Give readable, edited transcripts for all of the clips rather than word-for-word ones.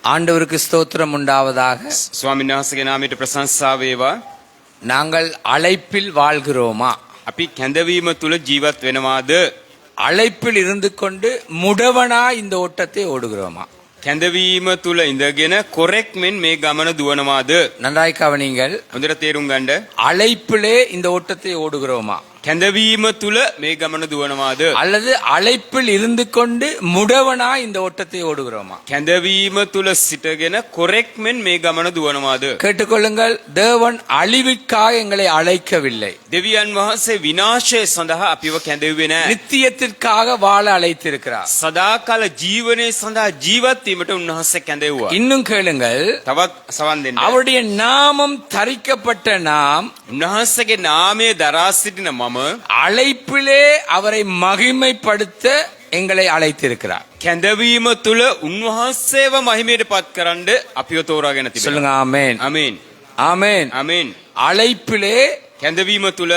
ஆண்டவருக்கு ஸ்தோத்திரம் உண்டாவதாக. ස්වාමීන් වහන්සේගේ නාමයට ප්‍රශංසා වේවා. நாங்கள் அழைப்பில் வாழ்கிறோமா? අපි කැඳවීම තුල ජීවත් වෙනවාද? அழைப்பில் இருந்து கொண்டு முடவனா இந்த ஓட்டத்தை ஓடுகிறோமா? කැඳවීම තුල ඉඳගෙන කොරෙක් මෙන් මේ ගමන දුවනවාද? நன்றாய் கவனிங்கள். හොඳට තේරුම් ගන්න. அழைப்பிலே இந்த ஓட்டத்தை ஓடுகிறோமா? කැඳවීම තුල මේ ගමන දුවනවාද? அல்லது அழைப்பில் இருந்து கொண்டு முடவனா இந்த ஓட்டத்தை ஓடுகிறோமா? කැඳවීම තුල සිටගෙන කොරෙක් මෙන් මේ ගමන දුවනවාද? கேட்டுக்கொள்ளுங்கள். தேவன் அழிவிற்காக எங்களை அழைக்கவில்லை. දෙවියන් වහන්සේ විනාශය සඳහා අපිව කැඳෙව්වේ නැහැ. நித்தியத்திற்காக வாழ அழைத்திருக்கிறார். සදාකාල ජීවනයේ සඳහා ජීවත් වීමට උන්වහන්සේ කැඳෙව්වා. இன்னும் கேளுங்கள். තවත් සවන් දෙන්න. அவருடைய நாமம் தரிக்கப்பட்ட நாம் උන්වහන්සේගේ නාමය දරා සිටින මම அழைப்பிலே அவரை மகிமைப்படுத்த எங்களை அழைத்திருக்கிறார். කැඳවීම තුල උන්වහන්සේව මහිමයට පත් කරන්න අපිව තෝරාගෙන තිබෙනවා. சொல்லுங்க ஆமென். ආමේන්. ஆமென். ආමේන්. அழைப்பிலே කැඳවීම තුල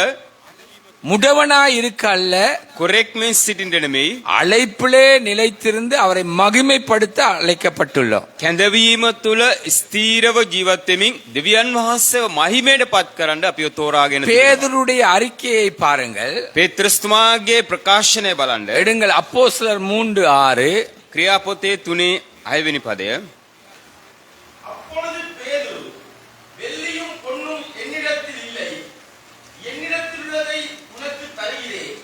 முடவனாய் இருக்க அல்ல, කොරෙක් මෙන් සිටින්න නෙමෙයි, அழைப்பிலே நிலைத்திருந்து அவரை மகிமைப்படுத்த அழைக்கப்பட்டுள்ளோம். කැඳවීම තුල ස්ථීරව ජීවත් වෙමින් දෙවියන් වහන්සේව මහිමයට පත් කරන්න අපිව තෝරාගෙන තිබෙනවා. பேதுருடைய அறிக்கையை பாருங்கள். පේත්‍රස්තුමාගේ ප්‍රකාශනය බලන්න. எடுங்கள். அப்போஸ்தலர் 3:6. ක්‍රියාපොතේ 3:6 වෙනි පදය. அப்பொழுது பேதுரு, வெள்ளியும் பொன்னும் என்னிடத்தில் இல்லை, என்னிடத்தில் உள்ளதை உனக்கு தருகிறேன்.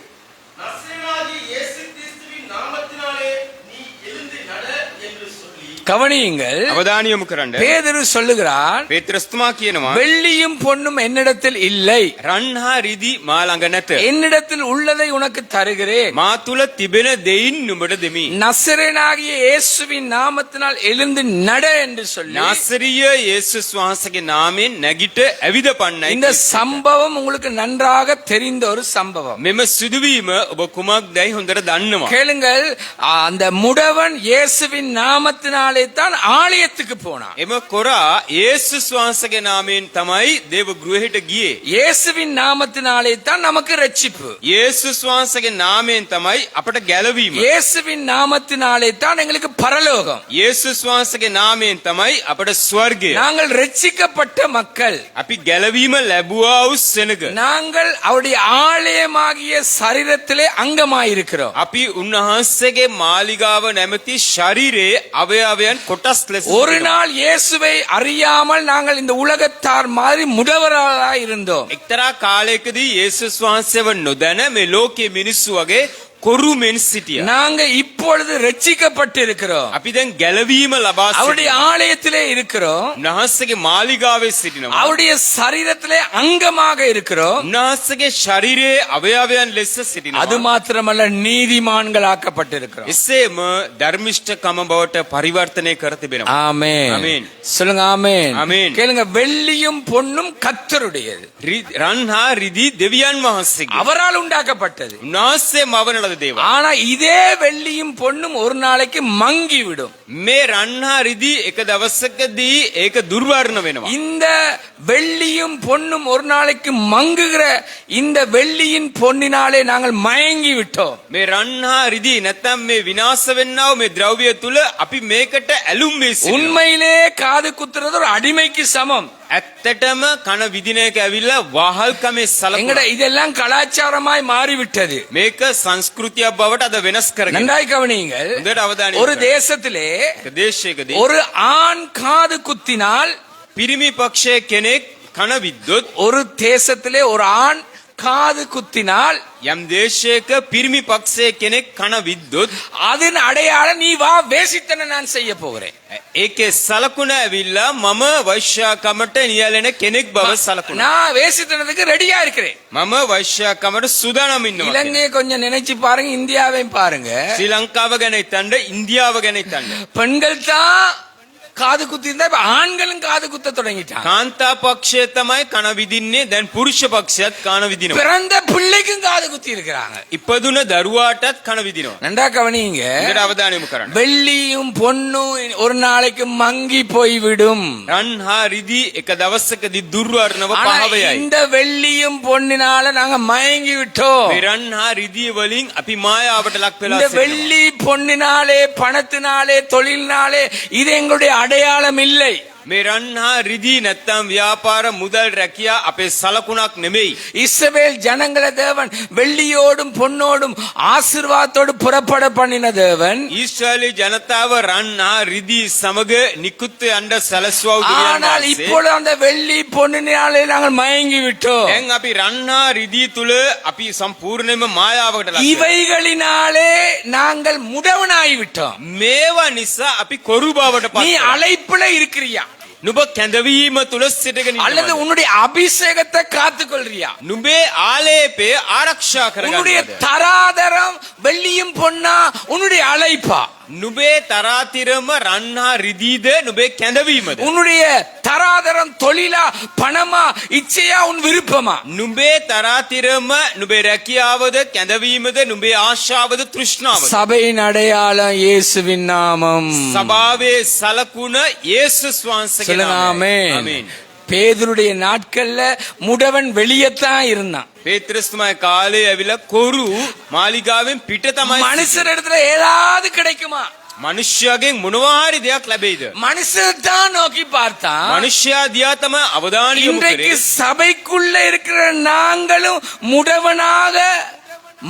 நசரேயனாகிய இயேசு கிறிஸ்துவின் நாமத்தினாலே நீ எழுந்து நட என்று சொல்லி. கவனியுங்கள். අවධානය යොමු කරන්න. பேதுரு சொல்லுகிறான், පේත්‍රස්තුමා කියනවා வெள்ளியும் பொன்னும் என்னிடத்தில் இல்லை, රන් හා රිදී මා ළඟ නැත. என்னிடத்தில் உள்ளதை உனக்கு தருகிறேன். මා තුල තිබෙන දෙයින් නුඹට දෙමි. நசரேயனாகிய இயேசுவின் நாமத்தினால் எழுந்து நட என்று சொல்லி නාසරීය යේසුස් වහන්සේගේ නාමයෙන් නැගිට ඇවිදපන්නයි. இந்த சம்பவம் உங்களுக்கு நன்றாக தெரிந்த ஒரு சம்பவம். මෙම සිදුවීම ඔබ කුමක්දයි හොඳට දන්නවා. கேளுங்கள். அந்த முடவன் இயேசுவின் நாமத்தினாலே தான் ஆலயத்துக்கு போனான். එම කොරා යේසුස් වහන්සේගේ නාමයෙන් තමයි දේව ගෘහයට ගියේ. இயேசுவின் நாமத்தினாலே தான் நமக்கு ரட்சிப்பு. යේසුස් වහන්සේගේ නාමයෙන් තමයි අපට ගැලවීම. இயேசுவின் நாமத்தினாலே தான் எங்களுக்கு பரலோகம். යේසුස් වහන්සේගේ නාමයෙන් තමයි අපට ස්වර්ගය. நாங்கள் ரட்சிக்கப்பட்ட மக்கள். අපි ගැලවීම ලැබුවා වූ සෙනග. நாங்கள் அவருடைய ஆலயமாகிய சரீரத்திலே அங்கமாயிருக்கிறோம். අපි උන්වහන්සේගේ මාලිගාව නැමැති ශරීරයේ අවයවයන් කොටස් ලෙස ஒரு நாள் இயேசுவை அறியாமல் நாங்கள் இந்த உலகத்தார் மாதிரி முடவர்களாய் இருந்தோம். එක්තරා කාලයකදී යේසුස් වහන්සේව නොදැන මේ ලෝකයේ මිනිස්සු වගේ කොරු මෙන් සිටියා. நாங்க இப்பொழுது ரட்சிக்கப்பட்டு இருக்கிறோம். අපි දැන් ගැලවීම ලබා அவருடைய සිටිනවා. ஆலயத்திலே இருக்கிறோம். උන්වහන්සේගේ මාලිගාවේ සිටිනවා. அவருடைய சரீரத்திலே அங்கமாக இருக்கிறோம். උන්වහන්සේගේ ශරීරයේ අවයවයන් ලෙස அது සිටිනවා. மாத்திரமல்ல, நீதிமான்கள் ஆக்கப்பட்டிருக்கிறோம். එසේම ධර්මිෂ්ඨකම බවට පරිවර්තනය කර තිබෙනවා. ஆமென். ஆமென். சொல்லுங்க ஆமென். ஆமென். கேளுங்க. வெள்ளியும் பொன்னும் கர்த்தருடையது. රන් හා රිදී දෙවියන් වහන්සේගේ. அவரால் உண்டாக்கப்பட்டது. උන්වහන්සේ මවන ලද දේවල්. ஆனா இதே வெள்ளியும் பொன்னும் ஒரு நாளைக்கு மங்கி விடும். මේ රන් හා රිදී එක දවසකදී ඒක දුර්වර්ණ වෙනවා. இந்த வெள்ளியும் பொன்னும் ஒரு நாளைக்கு மங்குகிற இந்த வெள்ளியின் பொன்னினாலே நாங்கள் மயங்கி விட்டோம். මේ රන් හා රිදී නැත්නම් මේ විනාශ වෙන්නා වූ මේ ද්‍රව්‍ය තුල අපි මේකට ඇලුම් වී සිටිනවා. உண்மையிலே காது குத்துறது ஒரு அடிமைக்கு சமம். ඇත්තටම කන විදින එක ඇවිල්ලා වහල්කමේ எங்கட සලකුණ. இதெல்லாம் கலாச்சாரமாய் மாறிவிட்டது. මේක සංස්කෘතියක් බවට අද වෙනස් කරගෙන. நன்றாய் கவனியுங்கள். හොඳට අවධානය ஒரு යොමු කරන්න. தேசத்திலே එක දේශයකදී ஒரு ஆண் காது குத்தினால், පිරිමි පක්ෂයේ කෙනෙක් කන විද්දොත්, ஒரு தேசத்திலே ஒரு ஆண் காது குத்தினால் යම් දේශයක පිරිමි පක්ෂයේ කෙනෙක් කන විද්දොත් அதன் அடையாளம் நீ வா வேசித்தனை நான் செய்ய போகிறேன். ඒකේ සලකුණ ඇවිල්ලා මම වෛශ්‍යාකමට නියැලෙන කෙනෙක් බව සලකුණ. நான் வேசித்தனத்துக்கு ரெடியா இருக்கிறேன். මම වෛශ්‍යාකමට සූදානම් ඉන්නවා. இலங்கையை கொஞ்சம் நினைச்சு பாருங்க, இந்தியாவையும் பாருங்க. ශ්‍රී ලංකාව ගැන හිතන්න, ඉන්දියාව ගැන හිතන්න. பெண்கள் தான் காது குத்தி இருந்தா இப்ப ஆண்களும் காது குத்த தொடங்கிட்டாங்க. කාන්තා පක්ෂය තමයි කන විදින්නේ. දැන් පුරුෂ පක්ෂයත් කන විදිනවා. பிறந்த பிள்ளைக்கும் காது குத்தி இருக்கிறாங்க. ඉපදුන දරුවාටත් කන විදිනවා. நன்றா கவனிங்க. හොඳට අවධානය යොමු කරන්න. வெள்ளியும் பொன்னும் ஒரு நாளைக்கு மங்கி போய்விடும். රන් හා රිදී එක දවසකදී දුර්වර්ණව ஆனா පහවයයි. இந்த வெள்ளியும் பொன்னினால நாங்க மயங்கி விட்டோம். මේ රන් හා රිදී වලින් අපි මායාවට ලක් වෙලා இந்த සිටිනවා. வெள்ளி பொன்னினாலே, பணத்தினாலே, தொழிலினாலே இது எங்களுடைய அடையாளம் இல்லை. මේ රන් හා රිදී නැත්තම් ව්‍යාපාර මුදල් රැකියා අපේ සලකුණක් නෙමෙයි. இஸ்ரவேல் ஜனங்கள தேவன் வெள்ளியோடும் பொன்னோடும் ஆசீர்வாதத்தோடு புறப்பட பண்ணின தேவன். ඊශ්‍රායලී ජනතාව රන් හා රිදී සමග නිකුත් යන්න සැලසුවා දෙවියන් ஆனால் වහන්සේ. இப்பொழுது அந்த வெள்ளி பொன்னினாலே நாங்கள் மயங்கி விட்டோம். දැන් අපි රන් හා රිදී තුල අපි සම්පූර්ණයෙන්ම මායාවකට ලක් වෙනවා. இவைகளினாலே நாங்கள் முடவனாகி விட்டோம். මේවා නිසා අපි කොරු බවට පත් நீ වෙනවා. அழைப்புல இருக்கிறியா නුඹ කැඳවීම තුල සිටගෙන அல்லது ඉන්නවද? உன்னுடைய அபிஷேகத்தை காத்துக்கொள்றியா? නුඹේ ආලේපය ආරක්ෂා உன்னுடைய කරගන්නවද? தராதரம் வெள்ளியும் பொன்னா உன்னுடைய அழைப்பா? නුඹේ තරාතිරම රන් හා රිදීද නුඹේ කැඳවීමද? உன்னுடைய தராதரம் தொழிலா பணமா இச்சையா உன் விருப்பமா? නුඹේ තරාතිරම නුඹේ රැකියාවද කැඳවීමද නුඹේ ආශාවද තෘෂ්ණාවද? சபையின் அடையாளம் இயேசுவின் நாமம். සභාවේ සලකුණ යේසුස් වහන්සේගේ சொல்லுங்க නාමය. ஆமென். ආමේන්. பேதுருடைய நாட்கள்ல முடவன் வெளியத்தான் இருந்தான். පේත්‍රස්තුමාගේ කාලේ ඇවිල්ලා කොරු මාලිගාවෙන් පිට තමයි. மனுஷர் இடத்துல ஏதாவது கிடைக்குமா? මනුෂ්‍යයාගෙන් මොනවා හරි දෙයක් ලැබෙයිද? மனுஷர் தான் நோக்கி பார்த்தான். මනුෂ්‍යයා දිහා තමයි අවධානය යොමු இன்றைக்கு කරේ. சபைக்குள்ள இருக்கிற நாங்களும் முடவனாக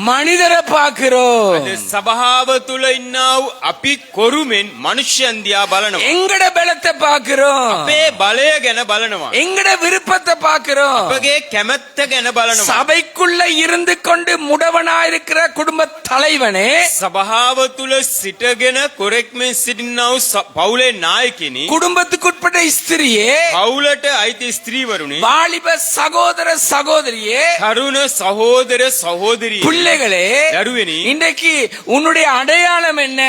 மனிதரை பார்க்கிறோம். අද සභාව තුල ඉන්නා වූ අපි කොරුමෙන් මනුෂ්‍යයන් දිහා බලනවා. எங்கட பலத்தை பார்க்கிறோம். අපේ බලය ගැන බලනවා. எங்கட விருப்பத்தை பார்க்கிறோம். අපගේ කැමැත්ත ගැන බලනවා. சபைக்குள்ள இருந்து கொண்டு முடவனாயிருக்கிற குடும்ப தலைவனே, සභාව තුල සිටගෙන කොරෙක්මෙන් සිටිනා වූ පවුලේ නායකිනි, குடும்பத்துக்குட்பட்ட ஸ்திரியே, පවුලට අයිති ස්ත්‍රීවරුනි, வாலிப சகோதர சகோதரியே, තරුණ සහෝදර සහෝදරිය, பிள்ளைகளே, දරුවෙනි, இன்றைக்கு உன்னுடைய அடையாளம் என்ன?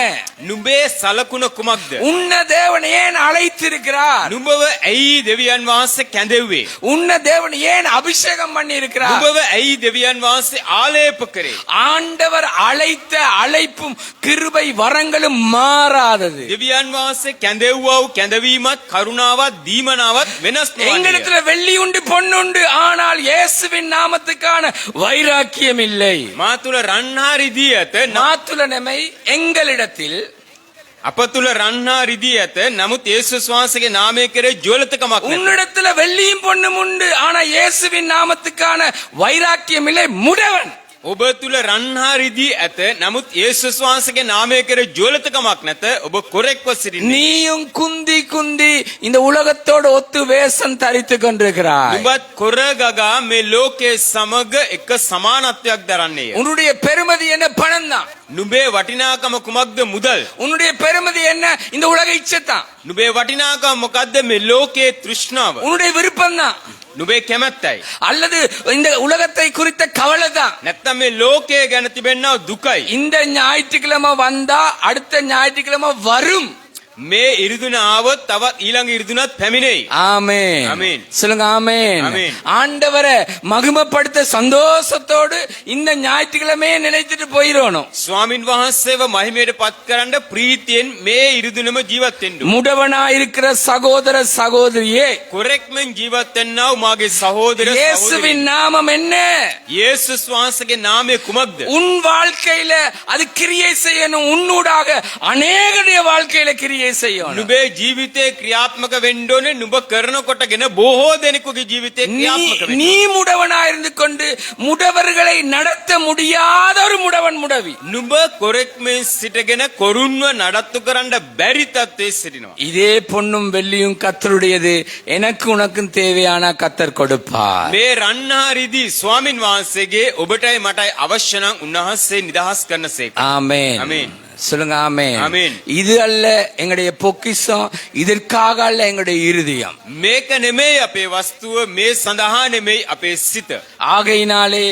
නුඹේ සලකුණ කුමක්ද? உன்ன தேவன் ஏன் அழைத்திருக்கிறார்? නුඹව ඇයි දෙවියන් වහන්සේ කැඳෙව්වේ? உன்ன தேவன் ஏன் அபிஷேகம் பண்ணி இருக்கிறார்? නුඹව ඇයි දෙවියන් වහන්සේ ආලේප කරේ? ஆண்டவர் அழைத்த அழைப்பும் கிருபை வரங்களும் மாறாதது. දෙවියන් වහන්සේ කැඳෙව්වා වූ කැඳවීමත් කරුණාවත් දීමනාවත් වෙනස් නොවන්නේ. எங்களிடத்துல வெள்ளி உண்டு பொன்னுண்டு, ஆனால் இயேசுவின் நாமத்துக்கான வைராக்கியம் இல்லை. මා තුල රන් හා රිදී ඇත. மாத்துலனமை எங்களிடத்தில் අප තුල රන් හා රිදී ඇත. නමුත් යේසුස් වහන්සේගේ නාමය කෙරේ ජ්වලිතකමක් නැත. உன்னிடத்துல வெள்ளியும் பொன்னும் உண்டு, ஆனா இயேசுவின் நாமத்துக்கான வைராக்கியம் இல்லை. முடவன் ඔබ තුල රන් හා රිදී ඇත. නමුත් යේසුස් වහන්සේගේ නාමය කෙරේ ජ්වලිතකමක් නැත. ඔබ කොරෙක්ව සිටින්නේ. நீயும் குந்தி குந்தி இந்த உலகத்தோடு ஒத்து வேஷம் தரித்து கொண்டிருக்கிறாய். නුඹත් කොර ගගා මේ ලෝකයේ සමග එක සමානත්වයක් දරන්නේය. உன்னுடைய பெருமதி என்ன? பணம் தான். නුඹේ වටිනාකම කුමක්ද? මුදල්. உன்னுடைய பெருமதி என்ன? இந்த உலக இச்சை தான். නුඹේ වටිනාකම මොකද්ද? මේ ලෝකයේ තෘෂ්ණාව. உன்னுடைய விருப்பம் தான். නුඹේ කැමැත්තයි. அல்லது இந்த உலகத்தை குறித்த கவலை தான். නැත්තම් මේ ලෝකයේ ගැන තිබෙනා දුකයි. இந்த ஞாயிற்றுக்கிழமை வந்தா அடுத்த ஞாயிற்றுக்கிழமை வரும். මේ ඉරිදුන ආවොත් තවත් ඊළඟ ඉරිදුනත් පැමිණෙයි. ஆமென். ஆமென். சொல்லுங்க ஆமென். ஆமென். ஆண்டவரை மகிமைப்படுத்த சந்தோஷத்தோடு இந்த ஞாயிற்றுக்கிழமையே நினைச்சிட்டு போயிடணும். ස්වාමින් වහන්සේව මහිමයට පත් කරන්න ප්‍රීතියෙන් මේ ඉරිදුනම ජීවත් වෙන්න. முடவனாயிருக்கிற சகோதர சகோதரியே, කොරෙක්මෙන් ජීවත් වෙන්නා වූ මාගේ සහෝදර இயேசுவின் සහෝදරිය. நாமம் என்ன? යේසුස් වහන්සේගේ නාමය කුමක්ද? உன் வாழ்க்கையில அது கிரியை செய்யணும். உன்னூடாக அநேகருடைய வாழ்க்கையில கிரியை செய்யணும். නුඹේ ජීවිතේ ක්‍රියාත්මක වෙන්න ඕනේ. නුඹ කරනකොටගෙන බොහෝ දෙනෙකුගේ ජීවිතේ ක්‍රියාත්මක වෙන්න. நீ முடவனாயிருந்து கொண்டு முடவர்களை நடத்த முடியாத ஒரு முடவன் முடவி. නුඹ කොරෙක්මෙන් සිටගෙන කොරුන්ව නඩත්තු කරන්න බැරි තත්ත්වයේ සිටිනවා. இதே பொன்னும் வெள்ளியும் கர்த்தருடையது, எனக்கு உனக்கும் தேவையான கர்த்தர் கொடுப்பார். මේ රන් හා රිදී ස්වාමින් වහන්සේගේ ඔබටයි මටයි අවශ්‍ය නම් උන්වහන්සේ නිදහස් කරනසේක. ஆமென். ஆமென். சொல்லுங்க ஆமென். ஆமென். இது அல்ல எங்களுடைய பொக்கிஷம், இதற்காக அல்ல எங்களுடைய இருதயம். මේක නෙමෙයි අපේ වස්තුව, මේ සඳහා නෙමෙයි අපේ සිත. ஆகையினாலே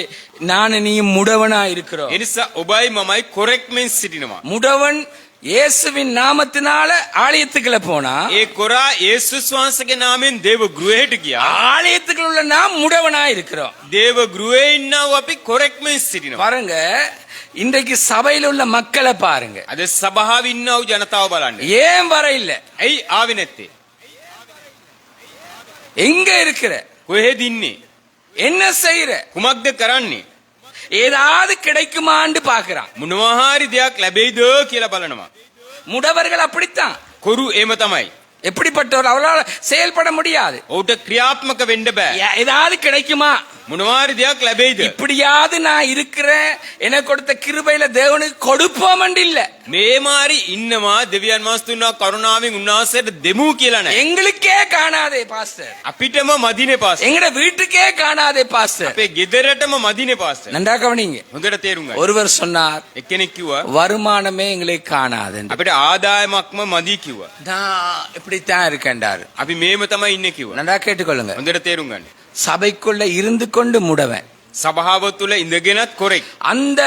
நான் நீ முடவனா இருக்கிறோம். එනිසා ඔබයි මමයි කොරෙක්මෙන් සිටිනවා. முடவன் இயேசுவின் நாமத்தினால ஆலயத்துக்குள்ள போனா, ඒ කොරා යේසුස් වහන්සේගේ නාමයෙන් දේව ගෘහයට ගියා. ஆலயத்துக்குள்ள உள்ள நாம் முடவனா இருக்கிறோம். දේව ගෘහේ ඉන්නා වූ අපි කොරෙක්මෙන් සිටිනවා. பாருங்க, இன்றைக்கு சபையில் உள்ள மக்களை பாருங்க. අද සභාවේ ඉන්නා වූ ජනතාව බලන්න. ஏன் வர இல்ல? ඇයි ආවේ නැත්තේ? எங்க இருக்கிற? කොහෙද ඉන්නේ? என்ன செய்யற? කුමක්ද කරන්නේ? ஏதாவது கிடைக்குமான்னு பாக்குறான். මොනවා හරි දෙයක් ලැබෙයිද කියලා බලනවා. முடவர்கள் அப்படித்தான். කොරු එහෙම තමයි. எப்படிப்பட்டவர் அவரால் செயல்பட முடியாது. ඔහුට ක්‍රියාත්මක වෙන්න බෑ. ஏதாவது கிடைக்குமா? මොනවාරි දෙයක් ලැබෙයිද? இப்படியாவது நான் இருக்கிறேன் எனக்கு கொடுத்த கிருபையில தேவனுக்கு கொடுப்போம் இல்ல. මේ මාරි ඉන්නවා දෙවියන් වහන්සේ තුන්ව කරුණාවෙන් උන්වහන්සේට දෙමු කියලා නෑ. எங்களுக்கே காணாதே பாஸ்டர், අපිටම මදිනේ පාස්ටර්. எங்கட வீட்டுக்கே காணாதே பாஸ்டர். අපේ ගෙදරටම මදිනේ පාස්ටර්. நன்றா கவனிங்க. හොඳට තේරුම් ගන්න. ஒருவர் சொன்னார் එක්කෙනෙක් කිව්වා வருமானமே எங்களை காணாது. අපිට ආදායමක්ම මදි කිව්වා. நான் இப்படித்தான் இருக்கேன்டாரு. අපි මේම තමයි ඉන්නේ කිව්වා. நன்றா கேட்டுக்கொள்ளுங்க. හොඳට තේරුම් ගන්න. சபைக்குள்ள இருந்து கொண்டு முடவன், සභාව තුල ඉඳගෙනත් කොරෙක්. அந்த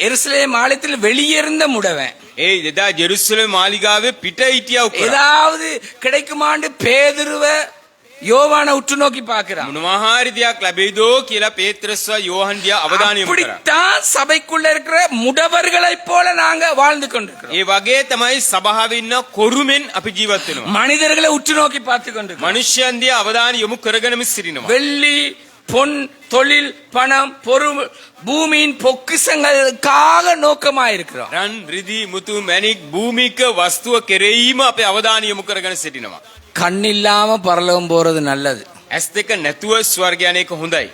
எருசலேம் ஆலயத்தில் வெளியிருந்த முடவன், ඒ එදා ජෙරුසලම් මාලිගාවේ පිට හිටියව කරා. ஏதாவது கிடைக்குமாண்டு பேதுருவ யோவான உற்று நோக்கி பார்க்கிறான். මොනවාහරි දෙයක් ලැබෙයිදෝ කියලා පේත්‍රස්ව යෝහන් දිහා අවධානය යොමු කරා. அப்படித்தான் சபைக்குள்ள இருக்கிற முடவர்களைப் போல நாங்க வாழ்ந்து கொண்டிருக்கிறோம். ඒ වගේ තමයි සභාවේ ඉන්න කොරුමෙන් අපි ජීවත් වෙනවා. மனிதர்களை உற்று நோக்கி பார்த்து கொண்டிருக்கிறோம். මනුෂ්‍යයන් දිහා අවධානය යොමු කරගෙනම සිටිනවා. வெள்ளி பொன் தொழில் பணம் பொருள் பூமியின் பொக்கிஷங்களுக்காக நோக்கமாயிருக்கிறோம். රන් රිදී මුතු මැණික් භූමික වස්තුව කෙරෙහිම අපේ අවධානය යොමු කරගෙන සිටිනවා. கண் இல்லாம பரலோகம் போறது நல்லது, ඇස් දෙක නැතුව ස්වර්ගය යන එක හොඳයි.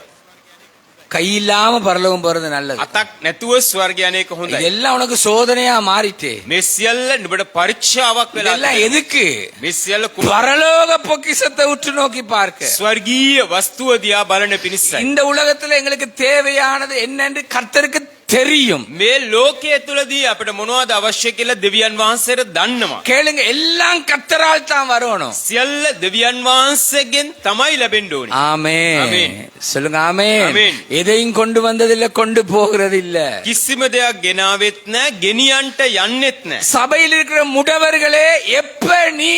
கை இல்லாம பரலோகம் போறது நல்லது. අතක් නැතුව ස්වර්ගය යන එක හොඳයි. இதெல்லாம் உனக்கு சோதனையா மாறிட்டே. මේ සියල්ල නුඹට පරීක්ෂාවක් වෙලා இதெல்லாம் තියෙනවා. எதுக்கு? මේ සියල්ල பரலோக பொக்கிஷத்தை உற்று நோக்கி பார்க்க. ස්වර්ගීය වස්තුව දිහා බලන පිණිසයි. இந்த உலகத்துல எங்களுக்கு தேவையானது என்னன்னு கர்த்தருக்கு தெரியும். මේ ලෝකයේ තුලදී අපිට මොනවද අවශ්‍ය කියලා දෙවියන් වහන්සේට දන්නවා. கேளுங்க, எல்லாம் கர்த்தரால் தான் வரணும். සියල්ල දෙවියන් වහන්සේගෙන් තමයි ලැබෙන්න ඕනේ. ஆமென். ஆமென். சொல்லுங்க ஆமென். ஆமென். எதையும் கொண்டு வந்ததில்ல, கொண்டு போகிறது இல்ல. කිසිම දෙයක් ගෙනාවෙත් නැහැ, ගෙනියන්ට යන්නෙත් නැහැ. சபையில் இருக்கிற முடவர்களே, எப்ப நீ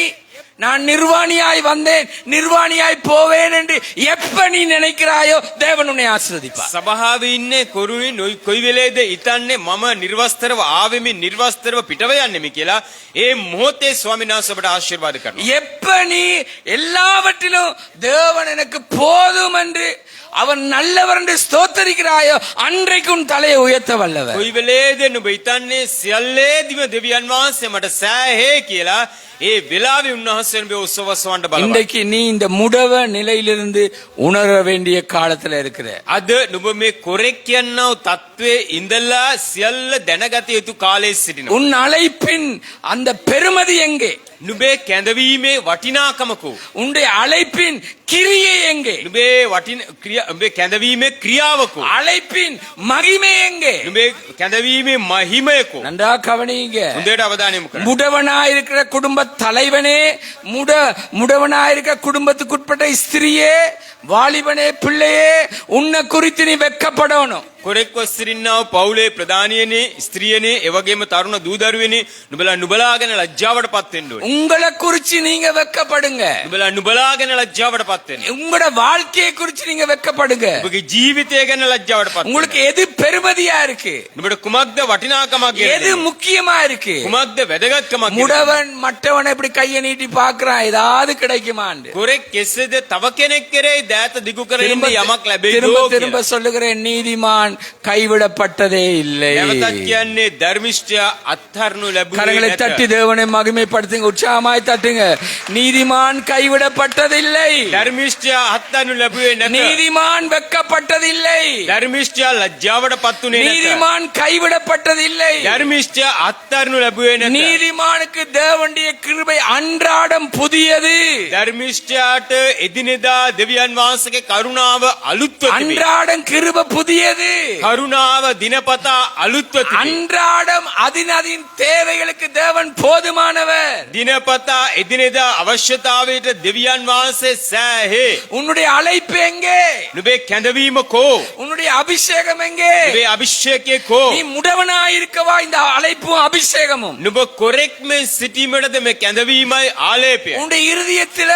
நான் நிர்வாணியாய் வந்தேன் நிர்வாணியாய் போவேன் என்று எப்ப நீ நினைக்கிறாயோ தேவன் உன்னை ஆசீர்வதிப்பார். සභාවේ ඉන්නේ කොරුණි කොයි වෙලේද ඉතන්නේ මම නිර්වස්තරව ආවෙමි නිර්වස්තරව පිටව යන්නෙමි කියලා ඒ මොහොතේ ස්වාමීන් වහන්සේ ඔබට ආශිර්වාද කරනවා. எப்ப நீ எல்லாவற்றிலும் தேவன் எனக்கு போதும் என்று அவன் நல்லவர் என்று ஸ்தோத்தரிக்கிறாயோ அன்றைக்கு உன் தலையை உயர்த்த வல்லவர். කොයි වෙලේද නුඹ ඉතන්නේ සියල්ලේදීම දෙවියන් වහන්සේ මට සෑහේ කියලා ඒ වෙලාවේ උන්වහන්සේ නුඹ ඔසවසවන්න බලවත්. இன்றைக்கு நீ இந்த முடவ நிலையிலிருந்து உணர வேண்டிய காலத்துல இருக்கிற. අද නුඹ මේ කොරෙක් කියනව තත්වේ ඉඳලා සියල්ල දැනගත යුතු කාලයේ සිටිනවා. உன் அழைப்பின் அந்த பெருமதி எங்கே? නුඹේ කැඳවීමේ වටිනාකමකෝ. உன்னுடைய அழைப்பின் கிரியை எங்கே? නුඹේ නුඹේ කැඳවීමේ ක්‍රියාවකෝ. அழைப்பின் மகிமை எங்கே? නුඹේ කැඳවීමේ මහිමයකෝ. நன்றா கவனிங்க. හොඳට අවධානය යොමු කරන්න. முடவனாயிருக்கிற குடும்ப தலைவனே, முடவனாயிருக்கிற குடும்பத்துக்குட்பட்ட ஸ்திரியே, வாலிபனே, பிள்ளையே, உன்னை குறித்து நீ வெட்கப்படணும். කොරෙක්ව සිටින්නව පවුලේ ප්‍රධානියනේ ස්ත්‍රියනේ එවැගේම තරුණ දූදරුවනේ නුඹලාගෙන ලැජ්ජාවටපත් වෙන්න ඕනේ. உங்களை குறிச்சு நீங்க வெட்கப்படுங்க. නුඹලාගෙන ලැජ්ජාවටපත් වෙන්න. உங்களோட வாழ்க்கையை குறிச்சு நீங்க வெட்கப்படுங்க. ඔබගේ ජීවිතය ගැන ලැජ්ජාවටපත් වෙන්න. உங்களுக்கு எது பெருமதியா இருக்கு? නුඹට කුමක්ද වටිනාකමක් எது முக்கியமா இருக்கு? කුමක්ද වැදගත්කමක්? முடவன் மற்றவனை இப்படி கையை நீட்டி பார்க்கறான், ஏதாவது கிடைக்குமான்னு. කොරෙක් කෙසේද තව කෙනෙක් කෙරෙහි දෑත දිගු කරගෙන යමක් ලැබෙයිද? திரும்ப திரும்ப சொல்லுகிறேன், நீதிமான் கைவிடப்பட்டதே இல்லை. නැවතත් කියන්නේ ධර්මිෂ්ඨයා අත්හරිනු ලැබුණේ கரங்களை නැත. தட்டி தேவனை மகிமைப்படுத்துங்க, உற்சாகமாய் தட்டுங்க. நீதிமான் கைவிடப்பட்டதில்லை. ධර්මිෂ්ඨයා අත්හරිනු ලැබුවේ නැත. நீதிமான் வெட்கப்பட்டதில்லை. ධර්මිෂ්ඨයා ලැජ්ජාවටපත් උනේ නැත. நீதிமான் கைவிடப்பட்டதில்லை. ධර්මිෂ්ඨයා අත්හරිනු ලැබුවේ නැත. நீதிமானுக்கு தேவனுடைய கிருபை அன்றாடம் புதியது. ධර්මිෂ්ඨයාට එදිනෙදා දෙවියන් වහන්සේගේ කරුණාව අලුත්ව තිබේ. அன்றாடம் கிருபை புதியது. කරුණාව දිනපතා අලුත්ව තිබේ. அன்றாடம் அதின் தேவைகளுக்கு தேவன் போதுமானவர். දිනපතා එදිනෙදා අවශ්‍යතාවයට දෙවියන් වහන්සේ සෑහේ. உன்னுடைய அழைப்பு எங்கே? නුඹේ කැඳවීම කෝ? உன்னுடைய அபிஷேகம் எங்கே? නුඹේ අභිෂේකයේ කෝ? நீ முடவனாயிருக்கவா இந்த அழைப்பும் அபிஷேகமும்? නුඹ කොරෙක් මේ සිටීමටද මේ කැඳවීමයි ආලේපය? உன்னுடைய இருதயத்துல